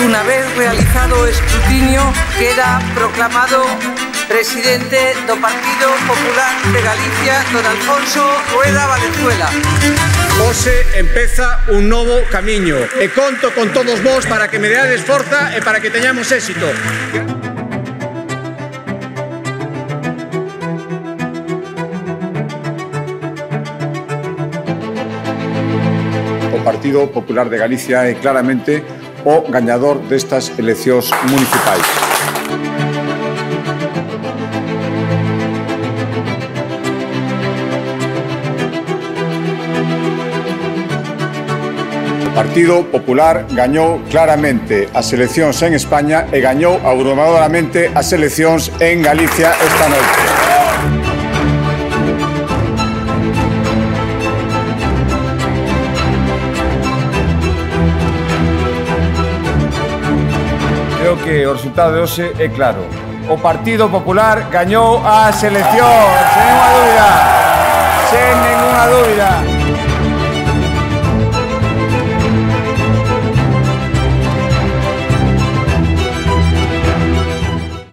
Una vez realizado o escrutinio, queda proclamado presidente do Partido Popular de Galicia, don Alfonso Rueda Valenzuela. Hoxe empeza un novo camiño e conto con todos vós para que me deades forza e para que teñamos éxito. O Partido Popular de Galicia é claramente o gañador destas eleccións municipais. O Partido Popular gañou claramente as eleccións en España e gañou abrumadoramente as eleccións en Galicia esta noite. Creo que o resultado de hoxe é claro. O Partido Popular gañou as eleccións, sen ninguna dúbida.